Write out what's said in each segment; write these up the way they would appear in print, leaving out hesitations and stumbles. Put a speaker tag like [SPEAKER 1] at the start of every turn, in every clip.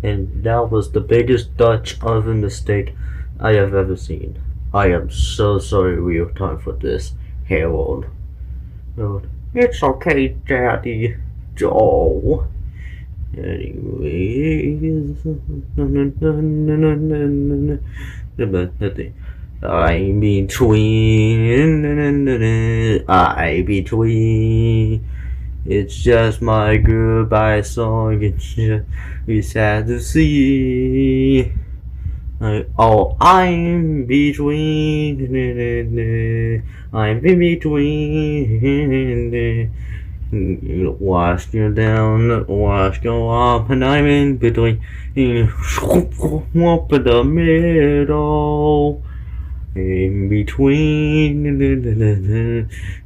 [SPEAKER 1] and that was the biggest Dutch oven mistake I have ever seen. I am so sorry real time for this, Harold. Harold, it's okay, Daddy. Joe. Anyways, I between. It's just my goodbye song. It's sad to see. I'm between. I'm in between. Wash you down, wash go up, and I'm in between. Up in the middle. In between.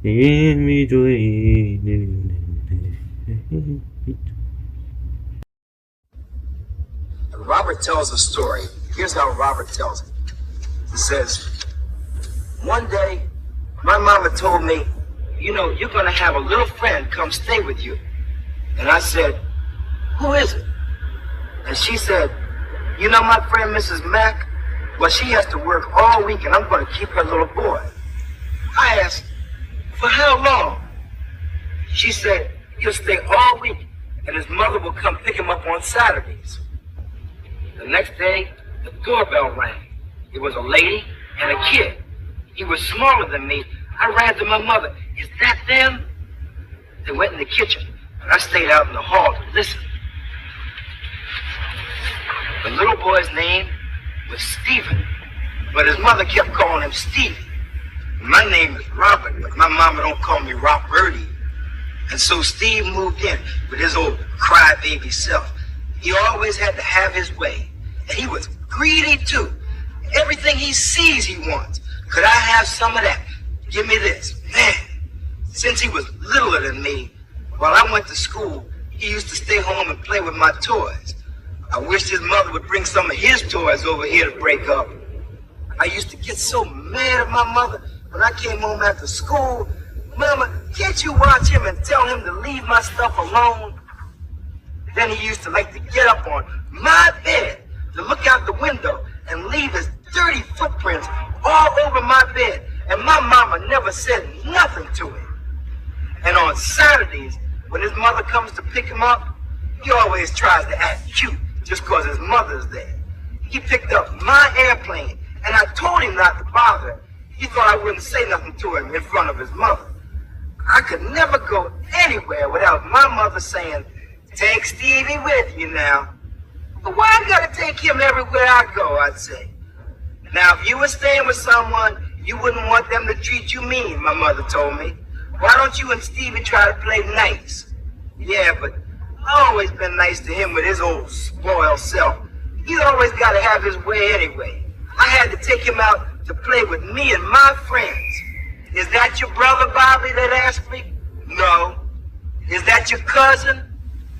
[SPEAKER 1] In between.
[SPEAKER 2] Robert tells a story. Here's how Robert tells it. He says, one day, my mama told me, you know, you're going to have a little friend come stay with you. And I said, who is it? And she said, you know my friend Mrs. Mack? Well, she has to work all week and I'm going to keep her little boy. I asked, for how long? She said, he'll stay all week and his mother will come pick him up on Saturdays. The next day, the doorbell rang. It was a lady and a kid. He was smaller than me. I ran to my mother. Is that them? They went in the kitchen, and I stayed out in the hall to listen. The little boy's name was Stephen, but his mother kept calling him Stevie. My name is Robert, but my mama don't call me Roberty. And so Steve moved in with his old crybaby self. He always had to have his way, and he was greedy too. Everything he sees he wants. Could I have some of that? Give me this. Man, since he was littler than me, while I went to school, he used to stay home and play with my toys. I wished his mother would bring some of his toys over here to break up. I used to get so mad at my mother when I came home after school. Mama, can't you watch him and tell him to leave my stuff alone? Then he used to like to get up on my bed to look out the window and leave his dirty footprints all over my bed. And my mama never said nothing to him. And on Saturdays, when his mother comes to pick him up, he always tries to act cute just because his mother's there. He picked up my airplane, and I told him not to bother. He thought I wouldn't say nothing to him in front of his mother. I could never go anywhere without my mother saying, take Stevie with you now. But why I gotta take him everywhere I go, I'd say. Now, if you were staying with someone, you wouldn't want them to treat you mean, my mother told me. Why don't you and Stevie try to play nice? Yeah, but I've always been nice to him with his old spoiled self. He's always got to have his way anyway. I had to take him out to play with me and my friends. Is that your brother, Bobby, that asked me? No. Is that your cousin?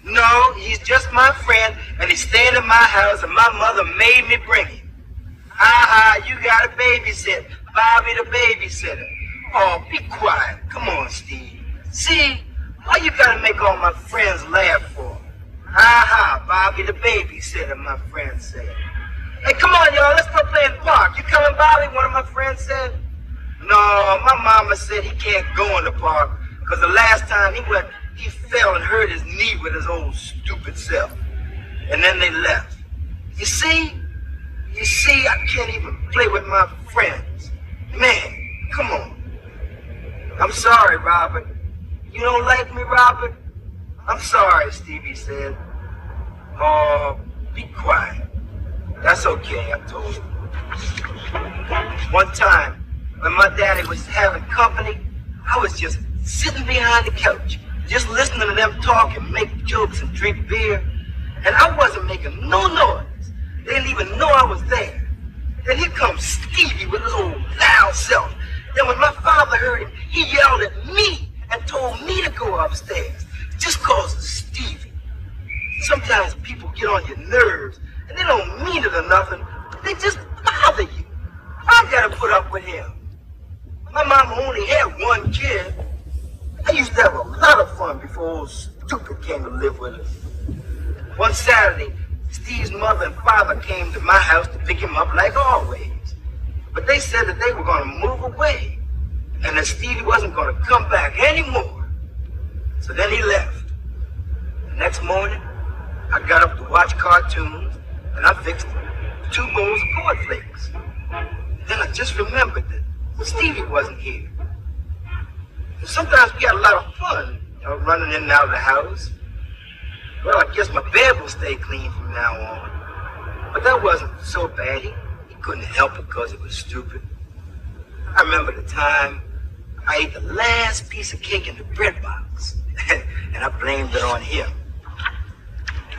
[SPEAKER 2] No, he's just my friend, and he's staying in my house, and my mother made me bring him. You got a babysit. Bobby the babysitter. Oh, be quiet. Come on, Steve. See, why you gotta make all my friends laugh for? Bobby the babysitter, my friend said. Hey, come on, y'all, let's go play in the park. You coming, Bobby? One of my friends said. No, my mama said he can't go in the park, because the last time he went, he fell and hurt his knee with his old stupid self. And then they left. You see, I can't even play with my friends. Man, come on. I'm sorry, Robert. You don't like me, Robert? I'm sorry, Stevie said. Oh, be quiet. That's okay, I told him. One time, when my daddy was having company, I was just sitting behind the couch, just listening to them talk and make jokes and drink beer. And I wasn't making no noise. They didn't even know I was there. Then here comes Stevie with his old loud self. Then when my father heard him, he yelled at me and told me to go upstairs, just cause of Stevie. Sometimes people get on your nerves, and they don't mean it or nothing, but they just bother you. I gotta put up with him. My mama only had one kid. I used to have a lot of fun before old stupid came to live with us. One Saturday, Steve's mother and father came to my house to pick him up like always. But they said that they were going to move away and that Stevie wasn't going to come back anymore. So then he left. The next morning, I got up to watch cartoons and I fixed 2 bowls of cornflakes. Then I just remembered that Stevie wasn't here. And sometimes we had a lot of fun, running in and out of the house. Well, I guess my bed will stay clean from now on. But that wasn't so bad. He couldn't help it because it was stupid. I remember the time I ate the last piece of cake in the bread box, and I blamed it on him.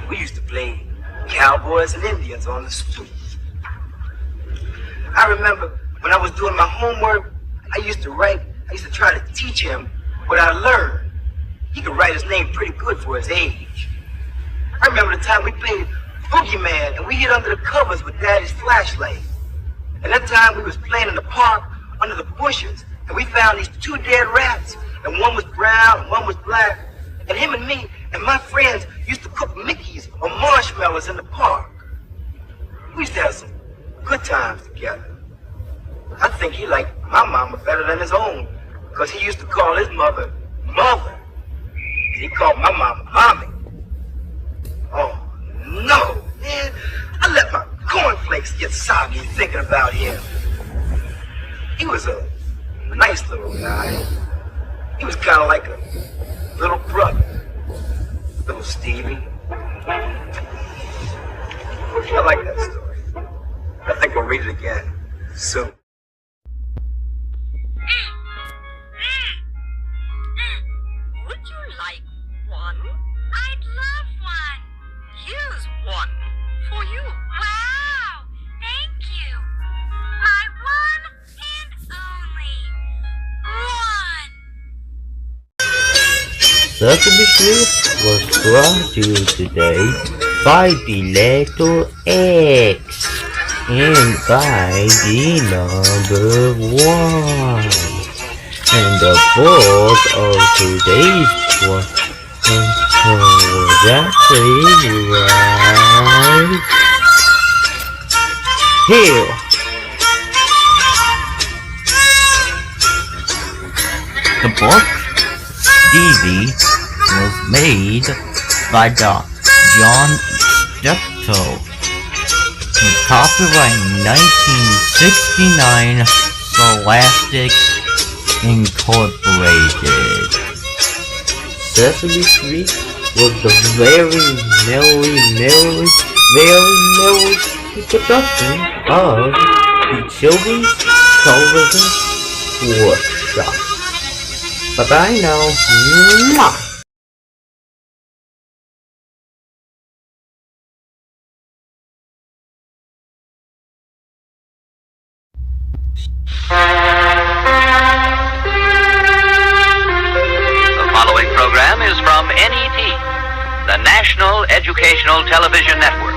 [SPEAKER 2] We used to play cowboys and Indians on the stoop. I remember when I was doing my homework, I used to try to teach him what I learned. He could write his name pretty good for his age. I remember the time we played Boogeyman and we hid under the covers with Daddy's flashlight. And that time we was playing in the park under the bushes and we found these 2 dead rats, and one was brown and one was black. And him and me and my friends used to cook Mickeys or marshmallows in the park. We used to have some good times together. I think he liked my mama better than his own, because he used to call his mother Mother. And he called my mama Mommy. Oh, no, man. I let my cornflakes get soggy thinking about him. He was a nice little guy. He was kind of like a little brother. Little Stevie. I like that story. I think I'll read it again soon.
[SPEAKER 3] Would you like one? I'd love one. Here's one for you. Wow! Thank you. My one and only one.
[SPEAKER 1] Sesame Street was brought to you today by the letter X and by the number 1. And the book of today's book was actually right here. The book, Stevie, was made by John Steptoe. Copyright 1969, Scholastic Incorporated. Sesame Street was the very merry production of the Children's Television Workshop. Bye-bye now. Mwah!
[SPEAKER 4] The following program is from NET, the National Educational Television Network.